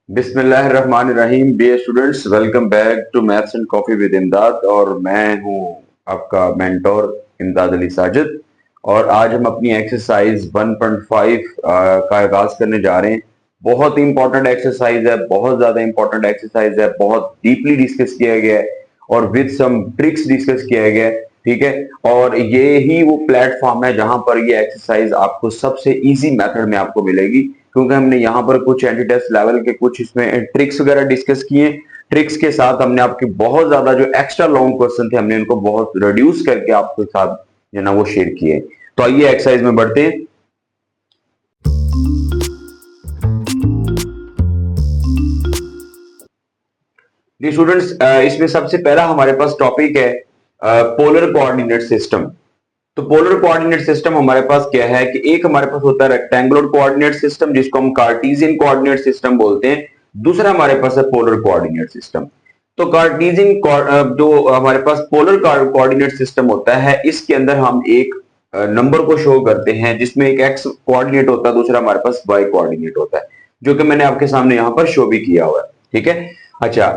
बिस्मिल्लाहिर्रहमानिर्रहीम। Dear students, welcome back to maths and coffee with Imdad. और मैं हूं आपका मेंटोर इमदाद अली साजिद। और आज हम अपनी एक्सरसाइज 1.5 का आगाज करने जा रहे हैं। बहुत ही इंपॉर्टेंट एक्सरसाइज है, बहुत ज्यादा इंपॉर्टेंट एक्सरसाइज है, बहुत डीपली डिस्कस किया गया है और विद सम ट्रिक्स डिस्कस किया गया है। ठीक है, और ये ही वो प्लेटफॉर्म है जहां पर ये एक्सरसाइज आपको सबसे इजी मेथड में आपको मिलेगी, क्योंकि हमने यहाँ पर कुछ एंटी टेस्ट लेवल के कुछ इसमें ट्रिक्स वगैरह डिस्कस किए। ट्रिक्स के साथ हमने आपके बहुत ज्यादा जो एक्स्ट्रा लॉन्ग क्वेश्चन थे हमने उनको बहुत रिड्यूस करके आपके साथ जो ना वो शेयर किए। तो आइए एक्सरसाइज में बढ़ते हैं। जी स्टूडेंट्स, इसमें सबसे पहला हमारे पास टॉपिक है पोलर कोऑर्डिनेट सिस्टम। तो पोलर कोऑर्डिनेट सिस्टम हमारे पास क्या है कि एक हमारे पास होता है रेक्टेंगुलर कोऑर्डिनेट सिस्टम जिसको हम कार्टेशियन कोऑर्डिनेट सिस्टम बोलते हैं। दूसरा हमारे पास है पोलर कोऑर्डिनेट सिस्टम। तो कार्टेशियन जो हमारे पास पोलर कोऑर्डिनेट सिस्टम होता है, इसके अंदर हम एक नंबर को शो करते हैं जिसमें एक एक्स कोऑर्डिनेट होता है, दूसरा हमारे पास वाई कोऑर्डिनेट होता है, जो कि मैंने आपके सामने यहां पर शो भी किया हुआ है। ठीक है, अच्छा,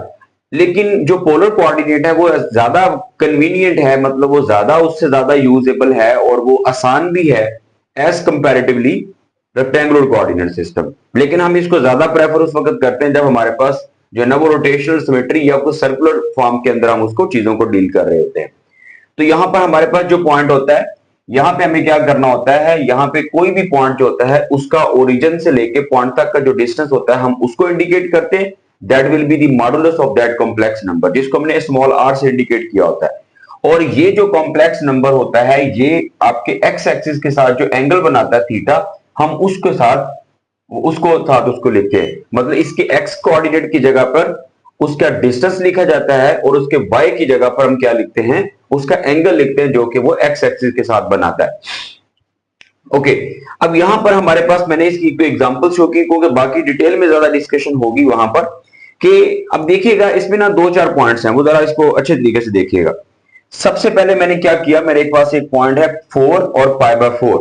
लेकिन जो पोलर कोऑर्डिनेट है वो ज्यादा कन्वीनियंट है, मतलब वो ज्यादा उससे ज्यादा यूजेबल है और वो आसान भी है as comparatively rectangular coordinate system. लेकिन हम इसको ज्यादा प्रेफर उस वक्त करते हैं जब हमारे पास जो है ना वो रोटेशनल सिमेट्री या कुछ सर्कुलर फॉर्म के अंदर हम उसको चीजों को डील कर रहे होते हैं। तो यहां पर हमारे पास जो पॉइंट होता है, यहां पे हमें क्या करना होता है, यहां पे कोई भी पॉइंट जो होता है उसका ओरिजिन से लेके पॉइंट तक का जो डिस्टेंस होता है हम उसको इंडिकेट करते हैं। That will be the modulus of that complex number, जिसको हमने स्मॉल आर से इंडिकेट किया होता है। और ये जो कॉम्प्लेक्स नंबर होता है ये आपके एक्स एक्सिस के साथ जो एंगल बनाता है थीटा, हम उसको लिखते हैं। मतलब इसके एक्स कोऑर्डिनेट की जगह पर उसका डिस्टेंस लिखा जाता है और उसके वाई की जगह पर हम क्या लिखते हैं, उसका एंगल लिखते हैं, जो कि वो एक्स एक्सिस के साथ बनाता है। ओके, अब यहां पर हमारे पास मैंने इसकी कोई एग्जांपल शो की, क्योंकि बाकी डिटेल में ज्यादा डिस्कशन होगी वहां पर। कि अब देखिएगा इसमें ना दो चार पॉइंट्स हैं, वो जरा इसको अच्छे तरीके से देखिएगा। सबसे पहले मैंने क्या किया, मेरे पास एक पॉइंट है 4 और पाई बाय 4।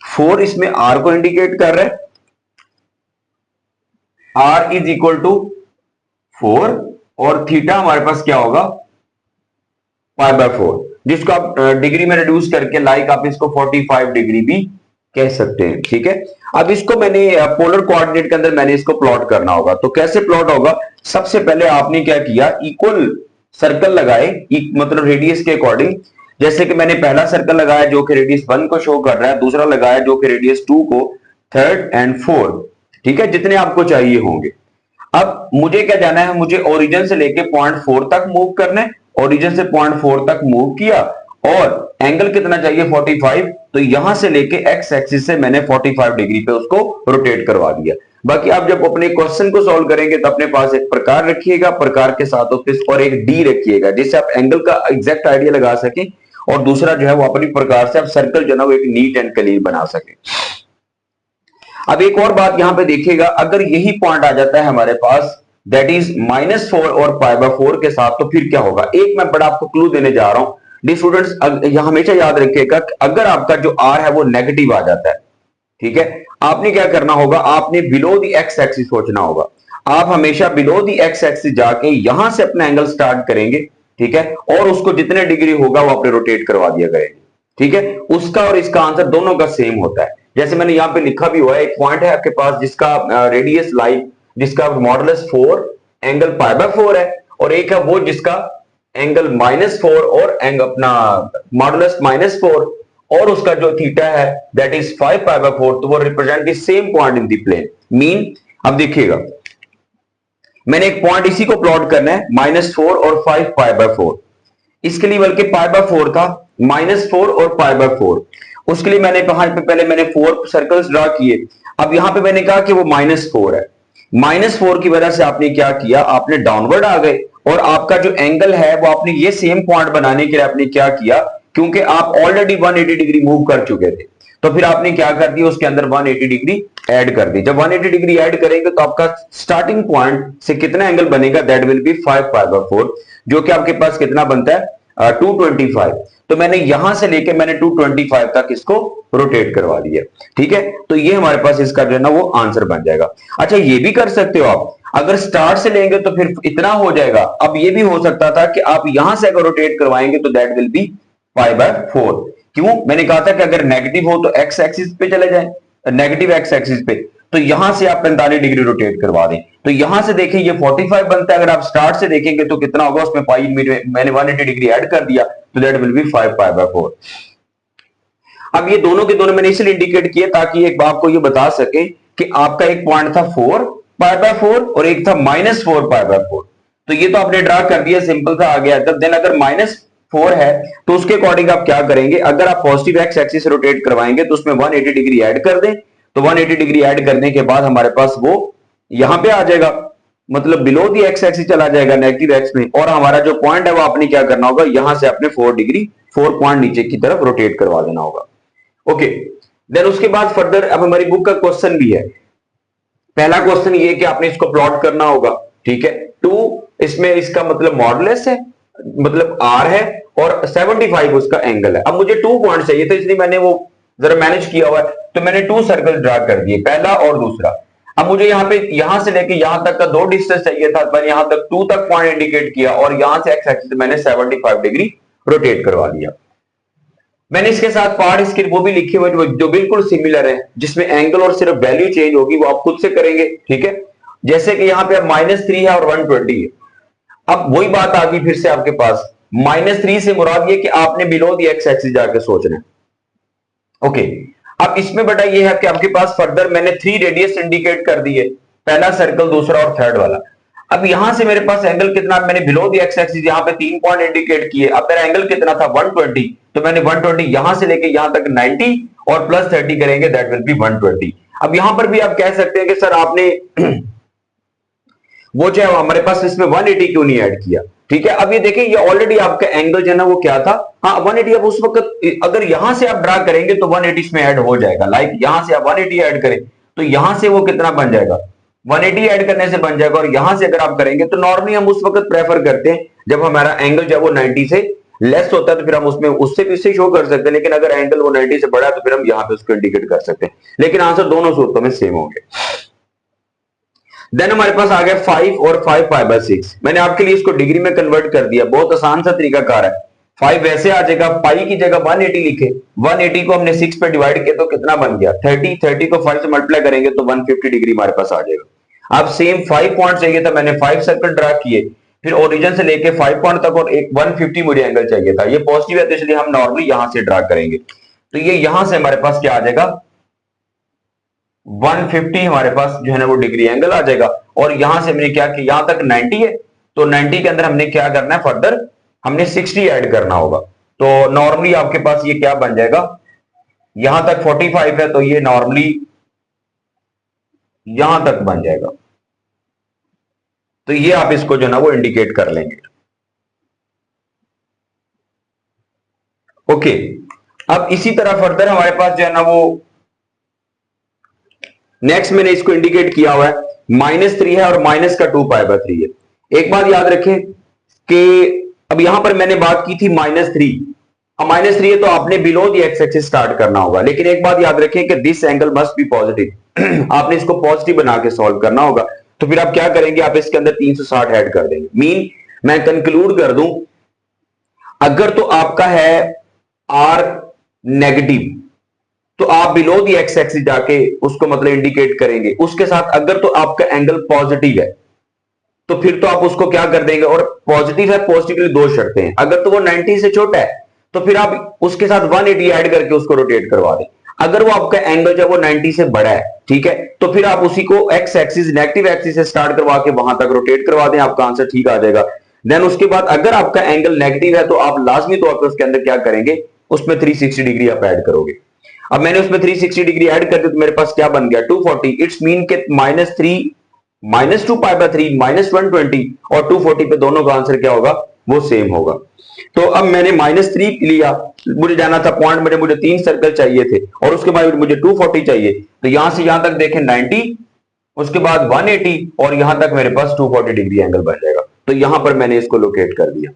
4 इसमें आर को इंडिकेट कर रहा है, आर इज इक्वल टू 4, और थीटा हमारे पास क्या होगा, पाई बाय 4, जिसको आप डिग्री में रिड्यूस करके लाइक आप इसको 45 डिग्री भी कह सकते हैं। ठीक है, अब इसको मैंने पोलर कोऑर्डिनेट के अंदर मैंने इसको प्लॉट करना होगा। तो कैसे प्लॉट होगा, सबसे पहले आपने क्या किया, इक्वल सर्कल लगाए, मतलब रेडियस के अकॉर्डिंग। जैसे कि मैंने पहला सर्कल लगाया जो कि रेडियस 1 को शो कर रहा है, दूसरा लगाया जो कि रेडियस 2 को, थर्ड एंड फोर्थ। ठीक है, जितने आपको चाहिए होंगे। अब मुझे क्या जाना है, मुझे ओरिजिन से लेके पॉइंट 4 तक मूव करना है। ओरिजिन से पॉइंट 4 तक मूव किया और एंगल कितना चाहिए, 45। तो यहां से लेके एक्स एक्सिस से मैंने 45 डिग्री पे उसको रोटेट करवा दिया। बाकी आप जब अपने क्वेश्चन को सॉल्व करेंगे तो अपने पास एक प्रकार रखिएगा, प्रकार के साथ और एक डी रखिएगा, जिससे आप एंगल का एग्जैक्ट आइडिया लगा सकें, और दूसरा जो है वो अपनी प्रकार से आप सर्कल जो है वो एक नीट एंड क्लीन बना सके। अब एक और बात यहां पे देखिएगा, अगर यही पॉइंट आ जाता है हमारे पास दैट इज -4 और पाई बाय 4 के साथ, तो फिर क्या होगा। एक मैं बड़ा आपको क्लू देने जा रहा हूं। डी स्टूडेंट्स, यहां हमेशा याद रखिएगा कि अगर आपका जो आर है वो नेगेटिव आ जाता है, ठीक है, आपने क्या करना होगा, आपने बिलो द एक्स एक्सिस सोचना होगा। आप हमेशा बिलो द एक्स एक्सिस जाके यहां से अपना एंगल स्टार्ट करेंगे, ठीक है, और उसको जितने डिग्री होगा वो अपने रोटेट करवा दिया करेंगे। ठीक है, उसका और इसका आंसर दोनों का सेम होता है। जैसे मैंने यहां पे लिखा भी हुआ है, एक पॉइंट है आपके पास जिसका रेडियस लाइन, जिसका मॉडुलस 4 एंगल पाई बाय 4 है, और एक है वो जिसका एंगल -4 और एंगल अपना मॉडुलस -4 और उसका जो थीटा है दैट इज 5 पाई बाय 4। तो वो represent the same point in the plane mean. अब देखिएगा, मैंने एक पॉइंट इसी को प्लॉट करना है, -4 और 5 पाई बाय 4। इसके लिए बल्कि पाई बाय 4 था, -4 और पाई बाय 4। उसके लिए मैंने कहा, पहले मैंने 4 सर्कल्स ड्रा किए। अब यहां पे मैंने कहा कि वो -4 है। -4 की वजह से आपने क्या किया, आपने डाउनवर्ड आ गए, और आपका जो एंगल है वो आपने ये सेम पॉइंट बनाने के लिए आपने क्या किया, क्योंकि आप ऑलरेडी 180 डिग्री मूव कर चुके थे, तो फिर आपने क्या कर दिया, उसके अंदर 180 डिग्री ऐड कर दी। जब 180 डिग्री ऐड करेंगे तो आपका स्टार्टिंग पॉइंट से कितना एंगल बनेगा, that will B 5 pi by 4, जो कि आपके पास कितना बनता है, 225। तो मैंने यहां से लेके मैंने 225 तक इसको रोटेट करवा दिया। ठीक है, तो ये हमारे पास इसका जो है ना वो आंसर बन जाएगा। अच्छा, ये भी कर सकते हो आप, अगर स्टार्ट से लेंगे तो फिर इतना हो जाएगा। अब ये भी हो सकता था कि आप यहां से अगर रोटेट करवाएंगे तो दैट विल बी π/4। क्यों? मैंने कहा था कि अगर नेगेटिव हो तो एक्स एक्सिस पे चले जाएं, नेगेटिव एक्स एक्सिस पे, तो यहां से आप 45 डिग्री रोटेट करवा दें। तो यहां से देखें ये 45 बनता है, अगर आप स्टार्ट से देखेंगे तो कितना होगा, उसमें पाई मैंने 180 डिग्री ऐड कर दिया, तो दैट विल बी 5π/4। अब ये दोनों के दोनों मैंने इसलिए इंडिकेट किए ताकि एक आपको ये बता सके कि आपका एक पॉइंट था 4π/4 और एक था -4π/4। तो ये तो आपने ड्रा कर दिया, सिंपल सा आ गया। तब देन अगर -4 है तो उसके अकॉर्डिंग आप क्या करेंगे, अगर आप पॉजिटिव एक्स एक्सिस से रोटेट करवाएंगे तो उसमें 180 डिग्री ऐड कर दें। तो 180 डिग्री ऐड करने के बाद हमारे पास वो यहां पे आ जाएगा, मतलब बिलो दी एक्स एक्सिस चला जाएगा नेगेटिव एक्स में, और हमारा जो पॉइंट है वो आपने क्या करना होगा, यहां से आपने 4 पॉइंट नीचे की तरफ रोटेट करवा देना होगा। ओके, देन उसके बाद फर्दर अब हमारी बुक का क्वेश्चन भी है। पहला क्वेश्चन ये कि आपने इसको प्लॉट करना होगा, ठीक है। 2 इसमें इसका मतलब मॉडुलस है, मतलब r है, और 75 उसका एंगल है। अब मुझे 2 पॉइंट चाहिए तो इसलिए मैंने वो जरा मैनेज किया हुआ है, तो मैंने 2 सर्कल ड्रा कर दिए, पहला और दूसरा। अब मुझे यहाँ पे यहां से लेके यहां तक का 2 डिस्टेंस चाहिए था, मैंने यहां तक 2 तक पॉइंट इंडिकेट किया और यहां से एक्स एक्सिस मैंने 75 डिग्री रोटेट करवा दिया। मैंने इसके साथ पार्ट इसके वो भी लिखे हुए जो बिल्कुल सिमिलर है, जिसमें एंगल और सिर्फ वैल्यू चेंज होगी, वो आप खुद से करेंगे, ठीक है। जैसे कि यहाँ पे अब -3 है और 120 है। अब वही बात आ गई फिर से आपके पास, -3 से मुराद ये कि आपने बिलो दी एक्स एक्सिस जाके सोचना है। ओके, अब इसमें बेटा ये है कि आपके पास फर्दर मैंने 3 रेडियस इंडिकेट कर दिए, पहला सर्कल, दूसरा और थर्ड वाला। अब यहां से मेरे पास एंगल कितना, मैंने बिलो दी एक्स एक्सिस यहां पे 3 पॉइंट इंडिकेट किए। अब मेरा एंगल कितना था 120, तो मैंने 120 यहां से लेके यहां तक 90 और प्लस 30 करेंगे, दैट विल बी 120। अब यहां पर भी आप कह सकते हैं कि सर आपने वो जो है हमारे पास इसमें 180 क्यों नहीं ऐड किया, ठीक है। अब ये देखें, ये ऑलरेडी आपका एंगल जो है ना वो क्या था, हाँ 180। अब उस वक्त अगर यहां से आप ड्रा करेंगे तो 180 इसमें ऐड हो जाएगा, लाइक यहां से आप 180 ऐड करें तो यहां से वो कितना बन जाएगा, 180 ऐड करने से बन जाएगा। और यहां से अगर आप करेंगे तो नॉर्मली हम उस वक्त प्रेफर करते हैं जब हमारा एंगल जो है वो 90 से लेस होता है, तो फिर हम उसमें उससे भी उससे शो कर सकते हैं। लेकिन अगर एंगल वो 90 से बड़ा है तो फिर हम यहां पे उसको इंडिकेट कर सकते हैं। लेकिन आंसर दोनों सूरतों में सेम होंगे। देन हमारे पास आ गया 5 और 5π/6। मैंने आपके लिए इसको डिग्री में कन्वर्ट कर दिया, बहुत आसान सा तरीका कार है। 5 वैसे आ जाएगा, पाई की जगह 180 लिखे, 180 को हमने 6 पे डिवाइड किया तो कितना बन गया 30 को 5 से मल्टीप्लाई करेंगे तो 150 डिग्री हमारे पास आ जाएगा। अब सेम 5 पॉइंट चाहिए था, मैंने 5 सर्कल ड्रा किए, फिर ओरिजिन से लेके 5 पॉइंट तक और एक 150 मुझे एंगल चाहिए था। ये पॉजिटिव है तो इसलिए हम नॉर्मली यहां से ड्रा करेंगे, तो ये यहां से हमारे पास क्या आ जाएगा 150 हमारे पास जो है ना वो डिग्री एंगल आ जाएगा। और यहां से हमने क्या किया, यहां तक 90 है तो 90 के अंदर हमने क्या करना है, फर्दर हमने 60 ऐड करना होगा। तो नॉर्मली आपके पास ये क्या बन जाएगा, यहां तक 45 है तो ये नॉर्मली यहां तक बन जाएगा। तो ये आप इसको जो है ना वो इंडिकेट कर लेंगे। ओके, अब इसी तरह फर्दर हमारे पास जो है ना वो नेक्स्ट मैंने इसको इंडिकेट किया हुआ है, -3 है और माइनस का 2π/3 है। एक बात याद रखें कि अब यहां पर मैंने बात की थी -3, अब -3 है तो आपने below the x axis start करना होगा। लेकिन एक बात याद रखें कि this angle must be positive आपने इसको पॉजिटिव बना के सॉल्व करना होगा। तो फिर आप क्या करेंगे, आप इसके अंदर 360 ऐड कर देंगे। मीन मैं कंक्लूड कर दूं, अगर तो आपका है आर नेगेटिव तो आप बिलो दी एक्स एक्सिस जाके उसको मतलब इंडिकेट करेंगे। उसके साथ अगर तो आपका एंगल पॉजिटिव है तो फिर तो आप उसको क्या कर देंगे, और पॉजिटिव है, पॉजिटिव के लिए 2 शर्तें हैं। अगर तो वो 90 से छोटा है तो फिर आप उसके साथ 180 ऐड करके उसको रोटेट करवा दें। अगर वो आपका एंगल जो है वो 90 से बड़ा है, ठीक है, तो फिर आप उसी को एक्स एक्सिस नेगेटिव एक्सिस से स्टार्ट करवा के वहां तक रोटेट करवा दें, आपका आंसर ठीक आ जाएगा। देन उसके बाद अगर आपका एंगल नेगेटिव है तो आप लाजमी तौर पर उसके अंदर क्या करेंगे, उसमें 360 डिग्री आप ऐड करोगे। अब मैंने उसमें 360 डिग्री ऐड कर दी तो मेरे पास क्या बन गया 240। इट्स मीन के -3 -2π/3 -120 और 240 पे दोनों का आंसर क्या होगा, वो सेम होगा। तो अब मैंने -3 लिया, मुझे जाना था पॉइंट में, मुझे 3 सर्कल चाहिए थे और उसके बाद मुझे 240 चाहिए। तो यहां से यहां तक देखें 90, उसके बाद 180 और यहां तक मेरे पास 240 डिग्री एंगल बन जाएगा। तो यहां पर मैंने इसको लोकेट कर दिया।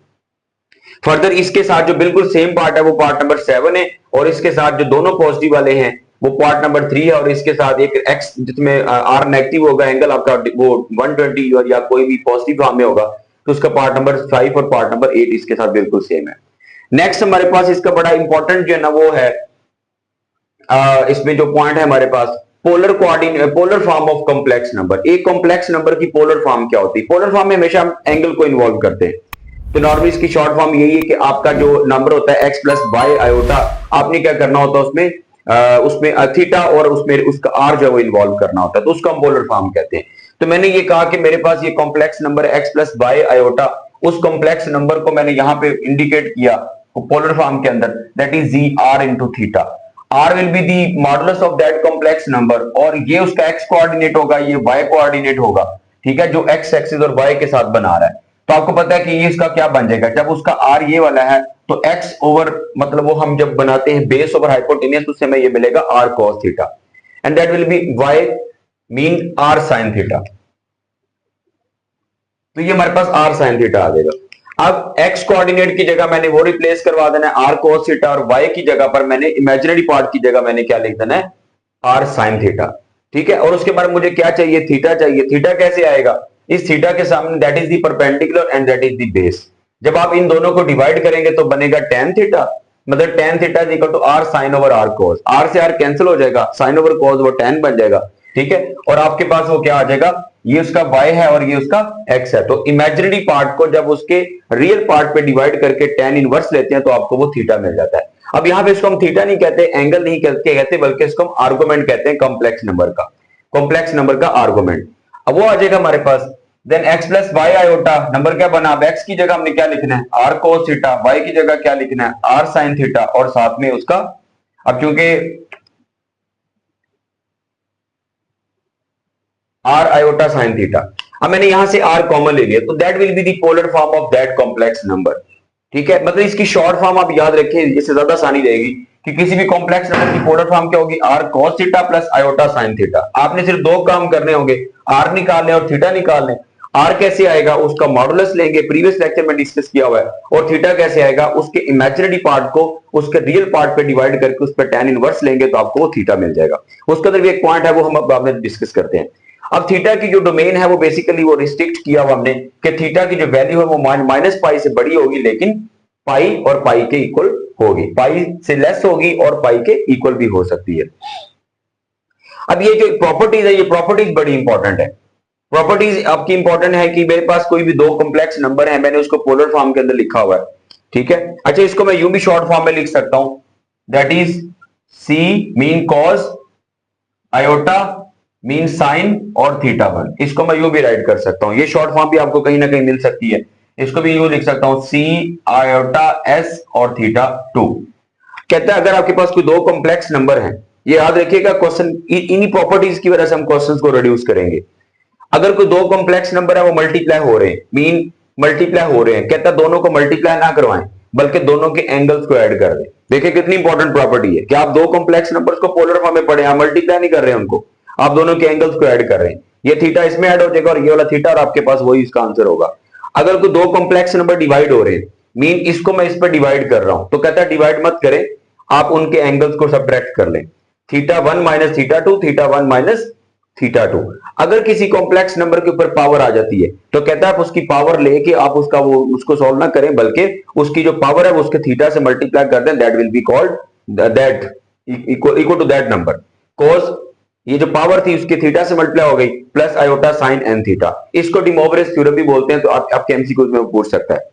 फर्दर इसके साथ जो बिल्कुल सेम पार्ट है वो पार्ट नंबर 7 है, और इसके साथ जो दोनों पॉजिटिव वाले हैं वो पार्ट नंबर 3 है, और इसके साथ एक एक्स जिसमें आर नेगेटिव होगा, एंगल आपका वो 120 और या कोई भी पॉजिटिव फॉर्म में होगा, तो उसका पार्ट नंबर 5 और पार्ट नंबर 8 इसके साथ बिल्कुल सेम है। नेक्स्ट हमारे पास इसका बड़ा इंपॉर्टेंट जो है ना वो है इसमें जो पॉइंट है हमारे पास polar coordinate, polar form of complex number. एक कॉम्प्लेक्स नंबर की पोलर फॉर्म क्या होती है? पोलर फॉर्म में हमेशा हम एंगल को इन्वॉल्व करते हैं, तो नॉर्मली इसकी शॉर्ट फॉर्म यही है कि आपका जो नंबर होता है एक्स प्लस वाई आयोटा, आपने क्या करना होता है उसमें उसमें थीटा और उसमें उसका आर जो है वो इन्वॉल्व करना होता है, तो उसको हम पोलर फॉर्म कहते हैं। तो मैंने ये कहा कि मेरे पास ये complex number x plus Y iota, उस कॉम्प्लेक्स नंबर को मैंने यहां पे इंडिकेट किया पोलर फॉर्म के अंदर, that is z r into theta. R will be the modulus of that complex number, और ये उसका एक्स कोऑर्डिनेट होगा, ये वाई कोऑर्डिनेट होगा, ठीक है, जो एक्स एक्सिस और वाई के साथ बना रहा है। तो आपको पता है कि ये इसका क्या बन जाएगा, जब उसका आर ये वाला है तो एक्स ओवर, मतलब वो हम जब बनाते हैं बेस ओवर हाइपोटेन्यूस, उससे हमें ये मिलेगा r cos theta, and that will be y mean r sine theta. तो ये हमारे पास आर साइन थीटा आ जाएगा। अब एक्स कोऑर्डिनेट की जगह मैंने वो रिप्लेस करवा देना है आर कोस थीटा, और वाई की जगह पर मैंने इमेजिनरी पार्ट की जगह मैंने क्या लिख देना है, आर साइन थीटा, ठीक है। और उसके बाद मुझे क्या चाहिए, थीटा चाहिए। थीटा कैसे आएगा, इस थीटा के सामने that is the perpendicular and that is the base. जब आप इन दोनों को डिवाइड करेंगे तो बनेगा टेन थीटा, मतलब tan theta is equal to r sine over r cos. R से आर कैंसिल हो जाएगा, साइन ओवर कोस वो टेन बन जाएगा, ठीक है। और आपके पास वो क्या आ जाएगा, ये उसका y है और ये उसका x है। तो इमेजिनरी पार्ट को जब उसके रियल पार्ट पे डिवाइड करके tan इनवर्स लेते हैं तो आपको वो थीटा मिल जाता है। अब यहां पे इसको हम थीटा नहीं कहते, एंगल नहीं कहते, बल्कि इसको हम आर्गुमेंट कहते हैं, कॉम्प्लेक्स नंबर का आर्गुमेंट। अब वो आ जाएगा हमारे पास, then x plus Y iota, number क्या बना, अब x की जगह हमने क्या लिखना है, आर कोस थीटा, y की जगह क्या लिखना है, आर साइन थीटा, और साथ में उसका, अब चूंकि आर आयोटा साइन थीटा, अब मैंने यहां से आर कॉमन ले लिया, तो that will be the polar form of that complex number, ठीक है। मतलब इसकी शॉर्ट फॉर्म आप याद रखें, इससे ज्यादा आसानी रहेगी कि किसी भी कॉम्प्लेक्स नंबर की पोलर फॉर्म क्या होगी, r cos theta plus iota sine theta. आपने सिर्फ दो काम करने होंगे, आर निकालने और थीटा निकालने। आर कैसे आएगा, उसका मॉडुलस लेंगे, प्रीवियस लेक्चर में डिस्कस किया हुआ है। और थीटा कैसे आएगा, उसके इमेजिनरी पार्ट को उसके रियल पार्ट पे डिवाइड करके उस पर tan इनवर्स लेंगे तो आपको वो थीटा मिल जाएगा। उसके अंदर भी एक पॉइंट है, वो हम अब बाद में डिस्कस करते हैं। अब थीटा की जो डोमेन है वो बेसिकली वो रिस्ट्रिक्ट किया हुआ हमने कि थीटा की जो वैल्यू है वो माइनस पाई से बड़ी होगी, लेकिन पाई और पाई के इक्वल होगी, पाई से लेस होगी और पाई के इक्वल भी हो सकती है। अब ये जो प्रॉपर्टीज है, ये प्रॉपर्टीज बड़ी इंपॉर्टेंट है। प्रॉपर्टीज आपकी इंपॉर्टेंट है कि मेरे पास कोई भी दो कॉम्प्लेक्स नंबर है, मैंने उसको पोलर फॉर्म के अंदर लिखा हुआ है, ठीक है। अच्छा, इसको मैं यूं भी शॉर्ट फॉर्म में लिख सकता हूं, that is c mean cos iota mean sine और थीटा वन। इसको मैं यूं भी राइट कर सकता हूं, ये शॉर्ट फॉर्म भी आपको कहीं ना कहीं मिल सकती है। इसको भी यूं लिख सकता हूं, सी आयोटा एस और थीटा टू। कहता है अगर आपके पास कोई दो कॉम्प्लेक्स नंबर है, ये याद रखिएगा, क्वेश्चन इन्हीं प्रॉपर्टीज की वजह से हम क्वेश्चंस को रिड्यूस करेंगे। अगर कोई दो कॉम्प्लेक्स नंबर है वो मल्टीप्लाई हो रहे हैं, मीन मल्टीप्लाई हो रहे हैं, कहता है दोनों को मल्टीप्लाई ना करवाएं बल्कि दोनों के एंगल्स को ऐड कर दें। देखिए कितनी इंपॉर्टेंट प्रॉपर्टी है कि आप दो कॉम्प्लेक्स नंबर्स को पोलर फॉर्म में पढ़े, आप मल्टीप्लाई नहीं कर रहे हैं उनको, आप दोनों के एंगल्स को ऐड कर रहे हैं। ये थीटा इसमें ऐड हो जाएगा और ये वाला थीटा, और आपके पास वही इसका आंसर होगा। अगर कोई दो कॉम्प्लेक्स नंबर डिवाइड हो रहे हैं, मीन इसको मैं इस पर डिवाइड कर रहा हूं, तो कहता है डिवाइड मत करें, आप उनके एंगल्स को सब्ट्रैक्ट कर लें, theta one minus theta two, theta one minus theta two. अगर किसी कॉम्प्लेक्स नंबर के ऊपर पावर आ जाती है तो कहता है आप उसकी पावर लेके आप उसका वो उसको सॉल्व ना करें, बल्कि उसकी जो पावर है वो उसके थीटा से मल्टीप्लाई कर दें, that will be called that equal to that number. Cause ये जो पावर थी उसकी थीटा से मल्टीप्लाई हो गई, plus iota sine n theta. इसको डिमोवरेज थ्योरम भी बोलते हैं, तो आपके एमसीक्यूज में पूछ सकता है।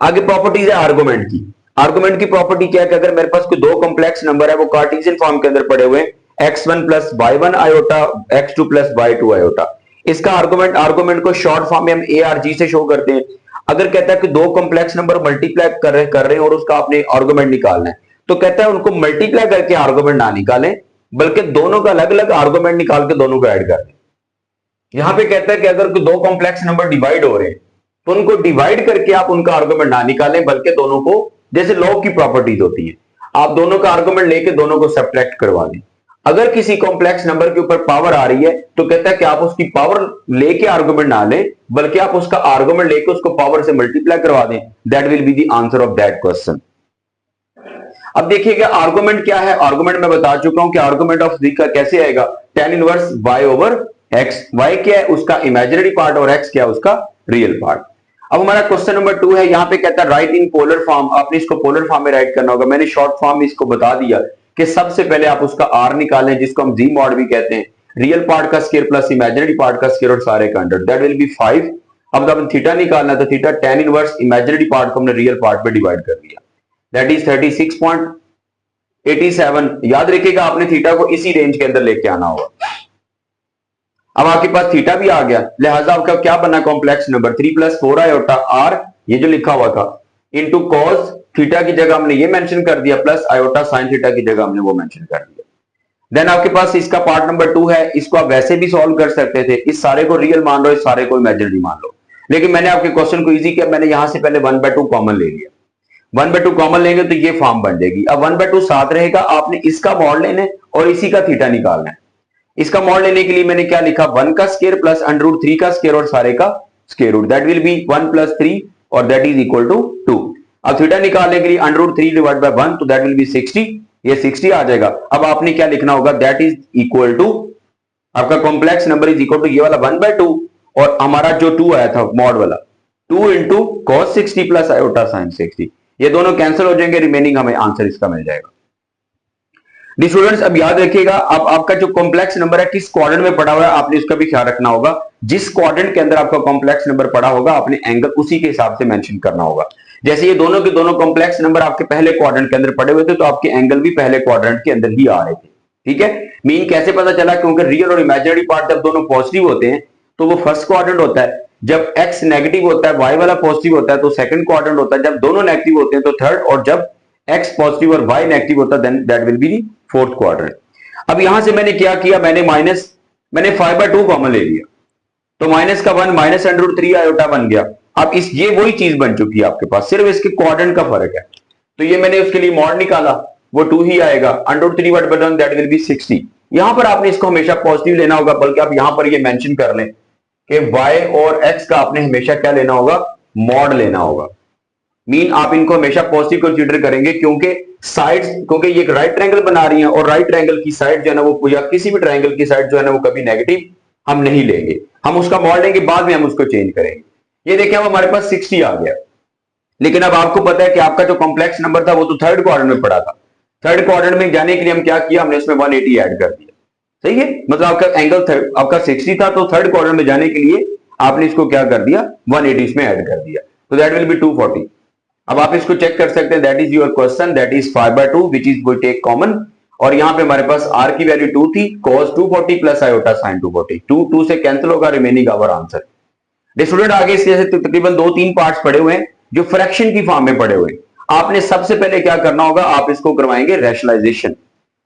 आगे प्रॉपर्टीज है आर्गुमेंट की। आर्गुमेंट की प्रॉपर्टी क्या है कि अगर मेरे पास कोई दो कॉम्प्लेक्स नंबर है, वो कार्टेशियन फॉर्म के अंदर पड़े हुए, x1 plus y1 iota, x2 plus y2 iota. इसका आर्गुमेंट को शॉर्ट फॉर्म में हम ए आर जी से शो करते हैं। अगर कहता है कि दो कॉम्प्लेक्स नंबर मल्टीप्लाई कर रहे हैं और उसका आपने आर्गुमेंट निकालना है, तो कहता है उनको मल्टीप्लाई करके आर्गुमेंट ना निकालें, बल्कि दोनों का अलग अलग आर्गुमेंट निकाल के दोनों को ऐड कर दें। यहां पे कहता है कि अगर कोई दो कॉम्प्लेक्स नंबर डिवाइड हो रहे हैं तो उनको डिवाइड करके आप उनका आर्गुमेंट ना निकालें, बल्कि दोनों को, जैसे लॉग की प्रॉपर्टीज होती है, आप दोनों का आर्गुमेंट लेके दोनों को सब्ट्रैक्ट करवा दें। अगर किसी कॉम्प्लेक्स नंबर के ऊपर पावर आ रही है तो कहता है कि आप उसकी पावर लेके आर्गुमेंट ना लें, बल्कि आप उसका आर्गुमेंट लेके उसको पावर से मल्टीप्लाई करवा दें, that will be the answer of that question. अब देखिएगा आर्गुमेंट क्या है, आर्गुमेंट मैं बता चुका हूं कि आर्गुमेंट ऑफ z का कैसे आएगा, tan inverse y over x। y क्या है उसका इमेजिनरी पार्ट और x क्या है उसका रियल पार्ट। अब हमारा क्वेश्चन नंबर 2 है, यहां पे कहता है राइट इन पोलर फॉर्म, आपने इसको पोलर फॉर्म में राइट करना होगा। मैंने शॉर्ट फॉर्म में इसको बता दिया कि सबसे पहले आप उसका r निकालें जिसको हम z मॉड भी कहते हैं, रियल पार्ट का स्क्वायर प्लस इमेजिनरी पार्ट का स्क्वायर और सारे का अंडर, दैट विल बी 5। अब जब थीटा निकालना है तो theta tan inverse imaginary part को हमने रियल पार्ट में डिवाइड कर दिया, दैट इज 36.87। याद रखिएगा आपने थीटा को इसी रेंज के अंदर लेके आना होगा। अब आपके पास थीटा भी आ गया, लिहाजा आपका क्या बना कॉम्प्लेक्स नंबर 3 + 4 आयोटा r, ये जो लिखा हुआ था, इनटू cos थीटा की जगह हमने ये मेंशन कर दिया, प्लस आयोटा sin थीटा की जगह हमने वो मेंशन कर दिया। देन आपके पास इसका पार्ट नंबर 2 है, इसको आप वैसे भी सॉल्व कर सकते थे, इस सारे को रियल मान लो, इस सारे को इमेजिनरी मान लो, लेकिन मैंने आपके क्वेश्चन को इजी किया, मैंने यहां से पहले 1/2 कॉमन ले लिया। 1/2 कॉमन लेंगे तो ये फॉर्म बन जाएगी। अब 1/2 साथ रहेगा, आपने इसका मॉड लेना है और इसी का थीटा निकालना है। इसका मॉड लेने के लिए मैंने क्या लिखा, 1 का स्क्वायर प्लस √3 का स्क्वायर और सारे का square root, that will be 1 + 3 और दैट इज इक्वल टू 2। अब थीटा निकालने के लिए √3 डिवाइड बाय 1 तो दैट विल बी 60, ये 60 आ जाएगा। अब आपने क्या लिखना होगा, दैट इज इक्वल टू, आपका complex number is equal to ये वाला 1/2 और हमारा जो 2 आया था मॉड वाला 2 × cos 60 प्लस आयोटा sin 60, ये दोनों कैंसिल हो जाएंगे, रिमेनिंग हमें आंसर इसका मिल जाएगा। स्टूडेंट्स अब याद रखिएगा, अब आपका जो कॉम्प्लेक्स नंबर है किस क्वाड्रेंट में पड़ा हुआ है आपने इसका भी ख्याल रखना होगा। जिस क्वाड्रेंट के अंदर आपका कॉम्प्लेक्स नंबर पड़ा होगा आपने एंगल उसी के हिसाब से मेंशन करना होगा। जैसे ये दोनों के दोनों कॉम्प्लेक्स नंबर आपके पहले क्वाड्रेंट के अंदर पड़े हुए थे तो आपके एंगल भी पहले क्वाड्रेंट के अंदर ही आ रहे थे। ठीक है, मीन कैसे पता चला, क्योंकि रियल और इमेजिनरी पार्ट जब दोनों पॉजिटिव होते हैं तो वो फर्स्ट क्वाड्रेंट होता है, जब x नेगेटिव होता है y वाला पॉजिटिव होता है तो सेकंड क्वाड्रेंट होता है, जब दोनों नेगेटिव होते हैं तो थर्ड, और जब x पॉजिटिव और y नेगेटिव होता है then that will be the fourth quadrant. अब यहां से मैंने क्या किया, मैंने 5/2 कॉमन ले लिया तो माइनस का 1 माइनस √3 आयोटा बन गया। अब इस ये वही चीज बन चुकी है आपके पास, सिर्फ इसके क्वाड्रेंट का फर्क है। तो ये मैंने उसके लिए मॉड निकाला, वो 2 ही आएगा, √3/1 दैट विल बी 60। यहां पर आपने इसको हमेशा पॉजिटिव लेना होगा, बल्कि आप यहां पर ये मेंशन कर लें कि y और x का आपने हमेशा क्या लेना होगा, मॉड लेना होगा। मीन आप इनको हमेशा पॉजिटिव कंसीडर करेंगे क्योंकि साइड्स, क्योंकि ये राइट ट्रायंगल बना रही हैं और राइट ट्रायंगल की साइड जो है ना वो, या किसी भी ट्रायंगल की साइड जो है ना वो कभी नेगेटिव हम नहीं लेंगे, हम उसका मॉड लेंगे, बाद में हम उसको चेंज करेंगे। ये देखिए अब हमारे पास 60 आ गया, लेकिन अब आपको पता है कि आपका जो कॉम्प्लेक्स नंबर था वो तो थर्ड क्वाड्रेंट में पड़ा था। थर्ड क्वाड्रेंट में जाने के लिए हम क्या किया, हमने उसमें 180 ऐड कर दिया। सही है, मतलब आपका एंगल आपका 60 था तो थर्ड क्वाड्रेंट में जाने के लिए आपने इसको क्या कर दिया, 180 इसमें ऐड कर दिया, तो दैट विल बी 240। अब आप इसको चेक कर सकते हैं, that is your question, that is 5/2 which is we take common, और यहां पे हमारे पास r की वैल्यू 2 थी, cos 240 प्लस आयोटा sin 240, 2 से कैंसिल होगा, रिमेनिंग आवर आंसर। स्टूडेंट आगे इससे तकरीबन 2-3 पार्ट्स पड़े हुए हैं जो फ्रैक्शन की फॉर्म में पड़े हुए हैं। आपने सबसे पहले क्या करना होगा, आप इसको करवाएंगे रैशनलाइजेशन,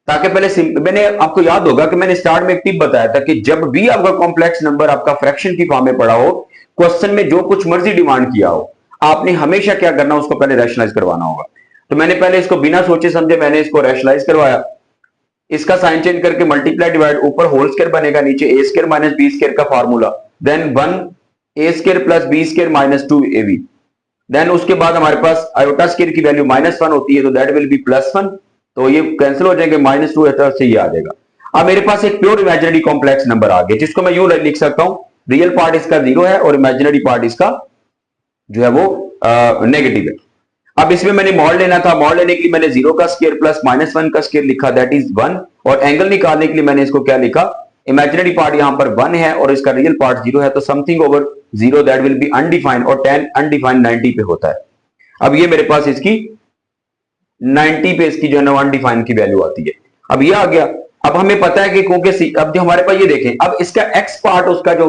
ताकि पहले मैंने आपको याद होगा कि मैंने स्टार्ट में एक टिप बताया था कि जब भी आपका कॉम्प्लेक्स नंबर आपका फ्रैक्शन की फॉर्म में पड़ा हो, क्वेश्चन में जो कुछ मर्जी डिमांड किया हो, आपने हमेशा क्या करना, उसको पहले रैशनलाइज करवाना होगा। तो मैंने पहले इसको बिना सोचे समझे मैंने इसको रैशनलाइज करवाया, इसका साइन चेंज करके मल्टीप्लाई डिवाइड, ऊपर होल स्क्वायर बनेगा, नीचे a square minus b square का formula, then 1 a square plus b square minus 2ab, then उसके बाद हमारे पास आयोटा स्क्वायर की वैल्यू -1 होती है तो दैट विल बी +1, तो ये कैंसिल हो जाएंगे, -2 से ये आ जाएगा। अब मेरे पास एक प्योर इमेजिनरी कॉम्प्लेक्स नंबर आ गया जिसको मैं यूं लिख सकता हूं, रियल पार्ट इसका 0 है और इमेजिनरी पार्ट इसका जो है वो नेगेटिव है। अब इसमें मैंने मॉड लेना था, मॉड लेने के लिए मैंने 0 का स्क्वायर प्लस -1 का स्क्वायर लिखा, दैट इज 1, और एंगल निकालने के लिए मैंने इसको क्या लिखा, इमेजिनरी पार्ट यहां पर 1 है और इसका रियल पार्ट 0 है, तो something over 0 that will B undefined, और tan अनडिफाइंड 90 पे होता है। अब ये मेरे पास इसकी 90 पे इसकी जो है ना अनडिफाइंड की वैल्यू आती है। अब ये आ गया, अब हमें पता है कि क्योंकि अब जो हमारे पास ये देखें, अब इसका x पार्ट उसका जो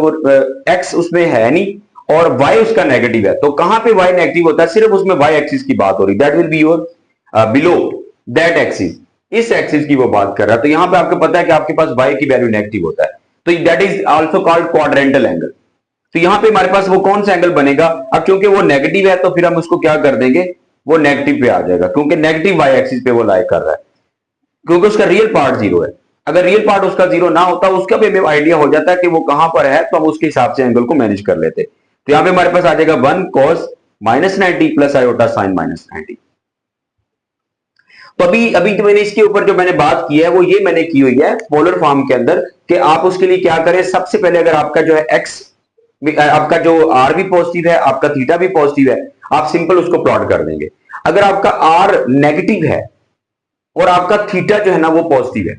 x उसमें है नहीं और y उसका नेगेटिव है, तो कहां पे y नेगेटिव होता है, सिर्फ उसमें y एक्सिस की बात हो रही, that will be your below that axis, इस एक्सिस की वो बात कर रहा है। तो यहां पे आपको पता है कि आपके पास y की वैल्यू नेगेटिव होता है, तो that is also called quadrantal angle. तो यहां पे हमारे पास वो कौन सा एंगल बनेगा, अब क्योंकि वो नेगेटिव है तो फिर हम उसको क्या कर देंगे, वो नेगेटिव पे आ जाएगा, क्योंकि नेगेटिव y एक्सिस पे वो लाई कर रहा है, क्योंकि उसका रियल पार्ट 0 है। अगर रियल पार्ट उसका 0 ना होता, उसका भी हमें आइडिया हो जाता है कि वो कहां पर है, तो हम उसके हिसाब से एंगल को मैनेज कर लेते। तो यहां पे हमारे पास आ जाएगा 1 cos -90 प्लस आयोटा sin -90। तो अभी अभी जो मैंने इसके ऊपर जो मैंने बात की है वो ये मैंने की हुई है पोलर फॉर्म के अंदर कि आप उसके लिए क्या करें। सबसे पहले अगर आपका जो है एक्स, आपका जो आर भी पॉजिटिव है, आपका थीटा भी पॉजिटिव है, आप सिंपल उसको प्लॉट कर देंगे। अगर आपका आर नेगेटिव है और आपका थीटा जो है ना वो पॉजिटिव है,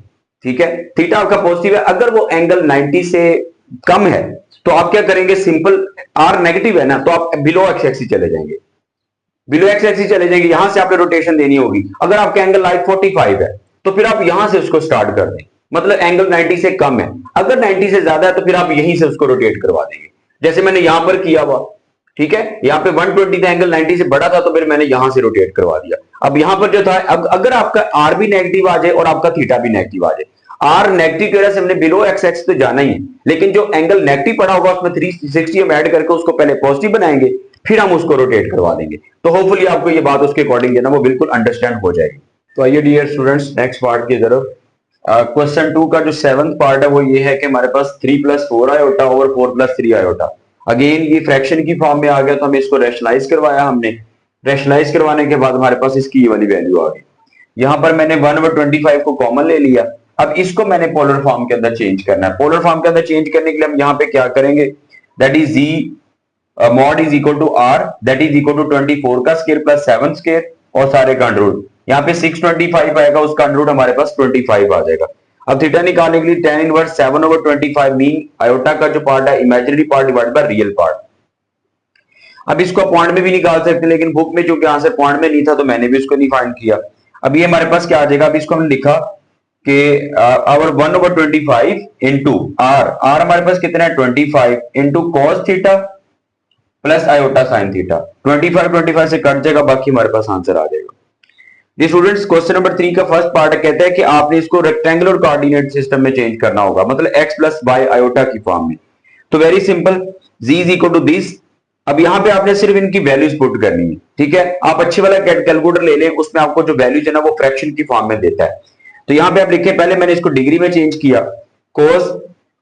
ठीक है, थीटा आपका पॉजिटिव है, अगर वो एंगल 90 से कम है तो आप क्या करेंगे, सिंपल आर नेगेटिव है ना तो आप बिलो एक्स एक्सिस चले जाएंगे, बिलो एक्स एक्सिस चले जाएंगे, यहां से आपने रोटेशन देनी होगी। अगर आपका एंगल लाइक 45 है तो फिर आप यहां से उसको स्टार्ट कर दें, मतलब एंगल 90 से कम है, अगर 90 से ज्यादा है तो फिर आप यहीं से उसको रोटेट करवा देंगे, जैसे मैंने यहां पर किया हुआ, ठीक है। यहां पे 120 था, एंगल 90 से बड़ा था तो फिर मैंने यहां से रोटेट करवा दिया। अब यहां पर जो था, अगर आपका आर भी नेगेटिव आ जाए और आपका थीटा भी नेगेटिव आ जाए, आर नेगेटिव की वजह से हमने बिलो एक्स एक्स तो जाना ही है, लेकिन जो एंगल नेगेटिव पड़ा होगा उसमें 360 हम ऐड करके उसको पहले पॉजिटिव बनाएंगे, फिर हम उसको रोटेट करवा देंगे। तो होपफुली आपको ये बात उसके अकॉर्डिंग है ना वो बिल्कुल अंडरस्टैंड हो जाएगी। तो आइए डियर स्टूडेंट्स नेक्स्ट पार्ट की तरफ। क्वेश्चन 2 का जो 7th पार्ट है वो ये है कि हमारे पास 3 + 4 आयोटा ओवर 4 + 3 आयोटा। अगेन ये फ्रैक्शन की फॉर्म में आ गया तो हमें इसको रैशनलाइज करवाया हमने। रैशनलाइज करवाने के बाद हमारे पास इसकी ये वाली वैल्यू आ गई। यहां पर मैंने 1/25 को कॉमन ले लिया। अब इसको मैंने पोलर फॉर्म के अंदर चेंज करना है। पोलर फॉर्म के अंदर चेंज करने के लिए हम यहां पे क्या करेंगे, that is z mod is equal to r, that is equal to 24 का स्क्वायर प्लस 7 स्क्वायर और सारे का अंडर रूट। यहाँ पे 625 आएगा, उसका अंडर रूट हमारे पास 25 आ जाएगा। अब थीटा निकालने के लिए tan इनवर्स 7/25 मीन आयोटा का जो पार्ट है imaginary part divide by real part. अब इसको पॉइंट में भी निकाल सकते, लेकिन बुक में चूंकि आंसर पॉइंट में नहीं था तो मैंने भी इसको नहीं फाइंड किया। अब ये हमारे पास क्या आ जाएगा, अब इसको हमने लिखा कि आवर 1/25 इंटू आर, आर हमारे पास कितना है 25 into cos theta plus iota sine theta. 25 से कट जाएगा, बाकी हमारे पास आंसर आ जाएगा। जी स्टूडेंट्स क्वेश्चन नंबर 3 का फर्स्ट पार्ट कहता है कि आपने इसको रेक्टेंगुलर कोऑर्डिनेट सिस्टम में चेंज करना होगा, मतलब x प्लस वाई आयोटा की फॉर्म में। तो very simple, z is equal to this. अब यहां पे आपने सिर्फ इनकी वैल्यूज पुट करनी है, ठीक है। आप अच्छे वाला कैलकुलेटर ले लें, उसमें आपको जो वैल्यूज है ना वो फ्रैक्शन की फॉर्म में देता है। तो यहां पे आप लिखे, पहले मैंने इसको डिग्री में चेंज किया, कोस,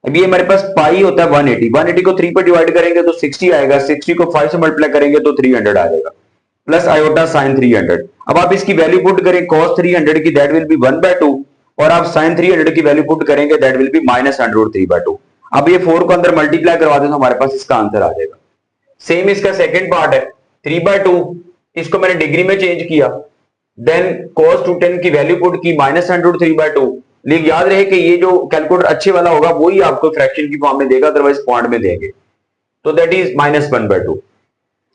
अभी हमारे पास पाई होता है 180 को 3 पर डिवाइड करेंगे तो 60 आएगा, 60 को 5 से मल्टीप्लाई करेंगे तो 300 आ जाएगा, प्लस आयोटा साइन 300। अब आप इसकी वैल्यू पुट करें cos 300 की, दैट विल बी 1/2, और आप साइन 300 की वैल्यू पुट करेंगे दैट विल बी -√3/2। अब ये 4 को अंदर मल्टीप्लाई करवा दें तो हमारे पास इसका आंसर आ जाएगा। सेम इसका सेकंड पार्ट है 3/2, इसको मैंने डिग्री में चेंज किया, देन cos 210 की वैल्यू पुट की -√3/2। लेकिन याद रहे कि ये जो कैलकुलेटर अच्छे वाला होगा वही आपको फ्रैक्शन की फॉर्म में देगा, अदरवाइज पॉइंट में देंगे, तो दैट इज -1/2।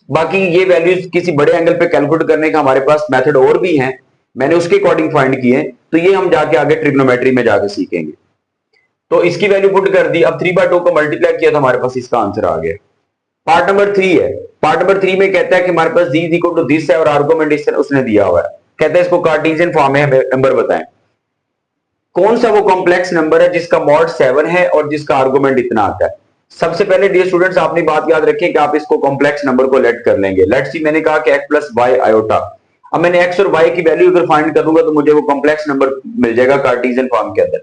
बाकी ये वैल्यूज किसी बड़े एंगल पे कैलकुलेट करने का हमारे पास मेथड और भी हैं, मैंने उसके अकॉर्डिंग फाइंड किए, तो ये हम जाके आगे ट्रिग्नोमेट्री में जाके सीखेंगे। तो इसकी वैल्यू पुट कर दी, अब 3/2 को मल्टीप्लाई किया तो हमारे पास इसका आंसर आ गया। पार्ट नंबर 3 है, पार्ट नंबर 3 में कहता है कि हमारे पास z is equal to this है और आर्गुमेंट उसने दिया हुआ है, कहता है इसको कार्टेशियन फॉर्म में हमें नंबर बताएं। कौन सा वो कॉम्प्लेक्स नंबर है जिसका मॉड 7 है और जिसका आर्गुमेंट इतना आता है। सबसे पहले डियर स्टूडेंट्स आपने बात याद रखिए कि आप इसको कॉम्प्लेक्स नंबर को लेट कर लेंगे। लेट्स सी, मैंने कहा कि x प्लस वाई आयोटा, अब मैंने x और y की वैल्यू अगर फाइंड करूंगा तो मुझे वो कॉम्प्लेक्स नंबर मिल जाएगा कार्टेशियन फॉर्म के अंदर।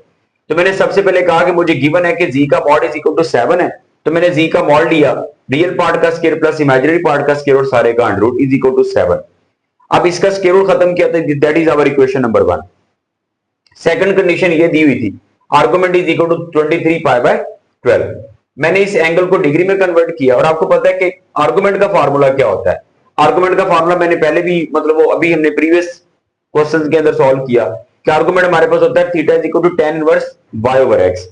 तो मैंने सबसे पहले कहा कि मुझे गिवन है कि z का मॉड इज इक्वल टू 7 है, तो मैंने z का मॉड लिया, रियल पार्ट का स्क्वायर प्लस इमेजिनरी पार्ट का स्क्वायर और सारे का under root is equal to 7। अब इसका स्क्वायर रूट खत्म किया तो that is our equation number 1। Second condition ये दी हुई थी, आर्गुमेंट इज इक्वल टू 23π/12। मैंने इस एंगल को डिग्री में कन्वर्ट किया, और आपको पता है कि आर्गुमेंट का फार्मूला क्या होता है। आर्गुमेंट का फार्मूला मैंने पहले भी, मतलब वो अभी हमने प्रीवियस क्वेश्चंस के अंदर सॉल्व किया कि आर्गुमेंट हमारे पास होता है theta is equal to tan inverse y/x।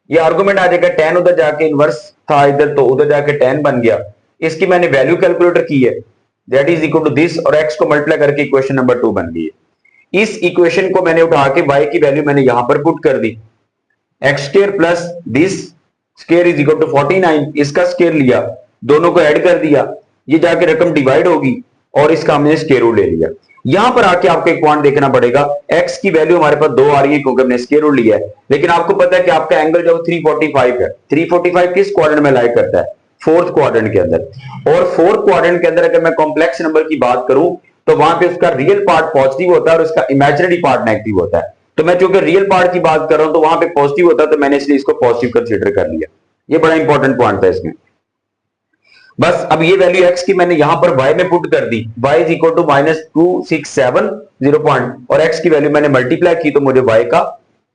ये आर्गुमेंट आ जाएगा, tan उधर जाके इनवर्स था इधर तो उधर जाके tan बन गया। इसकी मैंने वैल्यू कैलकुलेटर की है, that is equal to this, और x को मल्टीप्लाई करके इक्वेशन नंबर 2 बन गई है। इस इक्वेशन को मैंने उठा के y की वैल्यू मैंने यहां पर पुट कर दी, x square plus this square is equal to 49, इसका स्क्वायर लिया, दोनों को ऐड कर दिया, ये जाके रकम डिवाइड होगी और इसका हमने स्क्वायर रूट ले लिया। यहां पर आके आपको एक पॉइंट देखना पड़ेगा, x की वैल्यू हमारे पास 2 आ रही है क्योंकि हमने स्क्वायर रूट लिया है, लेकिन आपको पता है कि आपका एंगल जो 345 है, 345 किस क्वाड्रेंट में लाई करता है, फोर्थ क्वाड्रेंट के अंदर। और फोर्थ क्वाड्रेंट के अंदर अगर मैं कॉम्प्लेक्स नंबर की बात करूं तो वहां पे उसका रियल पार्ट पॉजिटिव होता है और उसका इमेजिनरी पार्ट नेगेटिव होता है। तो मैं चूंकि रियल पार्ट की बात कर रहा हूं तो वहां पे पॉजिटिव होता है, तो मैंने इसलिए इसको पॉजिटिव कंसीडर कर लिया। ये बड़ा इंपॉर्टेंट पॉइंट था इसमें। बस अब ये वैल्यू x की मैंने यहां पर y में पुट कर दी, y is equal to -2670 point और x की वैल्यू मैंने मल्टीप्लाई की तो मुझे y का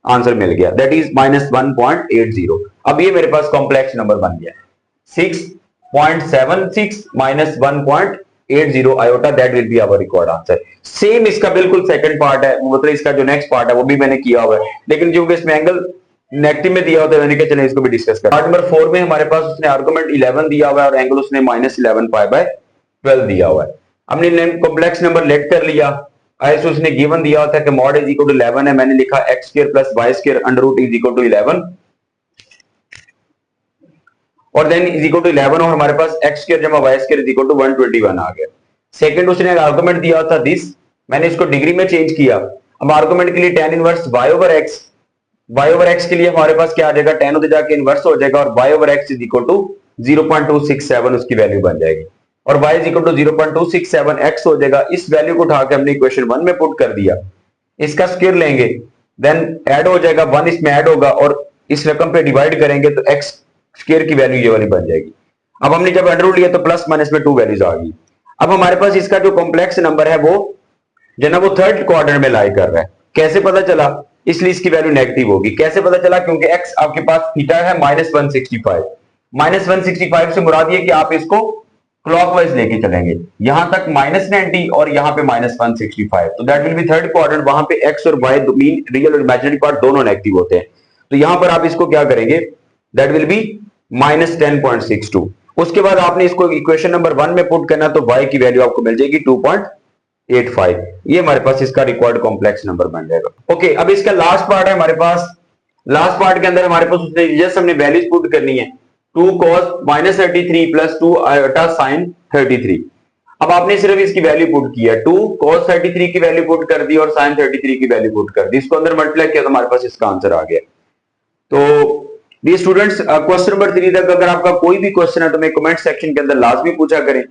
आंसर मिल गया, दैट इज -1.80। अब ये मेरे पास कॉम्प्लेक्स नंबर बन गया 6.76 -1.80 iota, that will be our required answer. Same इसका बिल्कुल सेकंड पार्ट है, मतलब इसका जो नेक्स्ट पार्ट है वो भी मैंने किया हुआ है, लेकिन क्योंकि इसमें एंगल नेगेटिव में दिया होता है मैंने कहा चले इसको भी डिस्कस कर। पार्ट नंबर 4 में हमारे पास उसने आर्गुमेंट 11 दिया हुआ है और एंगल उसने -11 π/12 दिया हुआ है। हमने कॉम्प्लेक्स नंबर लेट कर लिया, ऐसे उसने गिवन दिया होता है कि मॉड इज इक्वल टू 11 है, मैंने लिखा x² + y² under root is equal to 11 और देन इज इक्वल टू 11 और हमारे पास x² + y² is equal to 121 आ गया। सेकंड उसने आर्गुमेंट दिया था दिस, मैंने इसको डिग्री में चेंज किया। अब आर्गुमेंट के लिए tan इनवर्स y/x के लिए हमारे पास क्या आ जाएगा, tan होते जाके इनवर्स हो जाएगा और y/x इज इक्वल टू 0.267 उसकी वैल्यू बन जाएगी और y is equal to 0.267 x हो जाएगा। इस वैल्यू को उठा के हमने इक्वेशन 1 में पुट कर दिया, इसका स्क्वायर लेंगे देन ऐड हो जाएगा 1 इसमें ऐड होगा और इस रकम पे डिवाइड करेंगे तो x स्क्वायर की वैल्यू ये वाली बन जाएगी। अब हमने जब अंडर रूट लिया तो प्लस माइनस में 2 वैल्यूज आ गई। अब हमारे पास इसका जो कॉम्प्लेक्स नंबर है वो जो ना वो थर्ड क्वाड्रेंट में लाई कर रहा है। कैसे पता चला, इसलिए इसकी वैल्यू नेगेटिव होगी। कैसे पता चला, क्योंकि x आपके पास थीटा है -165, -165 से मुराद ये कि आप इसको क्लॉकवाइज लेके चलेंगे, यहां तक -90 और यहां पे -165, तो that will B third quadrant. वहां पे x और y मीन रियल और इमेजिनरी पार्ट दोनों नेगेटिव होते हैं, तो यहां पर आप इसको क्या करेंगे, दैट विल बी -10.62। उसके बाद आपने इसको इक्वेशन नंबर 1 में पुट करना तो y की वैल्यू आपको मिल जाएगी 2.85। ये हमारे पास इसका रिक्वायर्ड कॉम्प्लेक्स नंबर बन जाएगा। ओके, अब इसका लास्ट पार्ट है हमारे पास। लास्ट पार्ट के अंदर हमारे पास जस्ट हमने वैल्यूज पुट करनी है, 2 cos -33 + 2 iota sin 33। अब आपने सिर्फ इसकी वैल्यू पुट किया, 2 cos 33 की वैल्यू पुट कर दी और sin 33 की वैल्यू पुट कर दी, इसको अंदर मल्टीप्लाई किया तो हमारे पास इसका आंसर आ गया। तो ये स्टूडेंट्स क्वेश्चन नंबर 3 तक अगर आपका कोई भी क्वेश्चन है तो मैं कमेंट सेक्शन के अंदर लाजमी पूछा करें,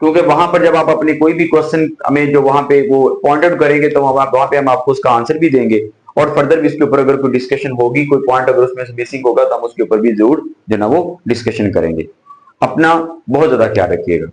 क्योंकि वहां पर जब आप अपने कोई भी क्वेश्चन हमें जो वहां पे वो पॉइंट आउट करेंगे तो वहां पे हम आपको उसका आंसर भी देंगे और फर्दर भी इसके ऊपर अगर कोई डिस्कशन होगी, कोई पॉइंट अगर उसमें से मिसिंग होगा तो हम उसके ऊपर भी जरूर जो ना वो डिस्कशन करेंगे। अपना बहुत ज्यादा ख्याल रखिएगा।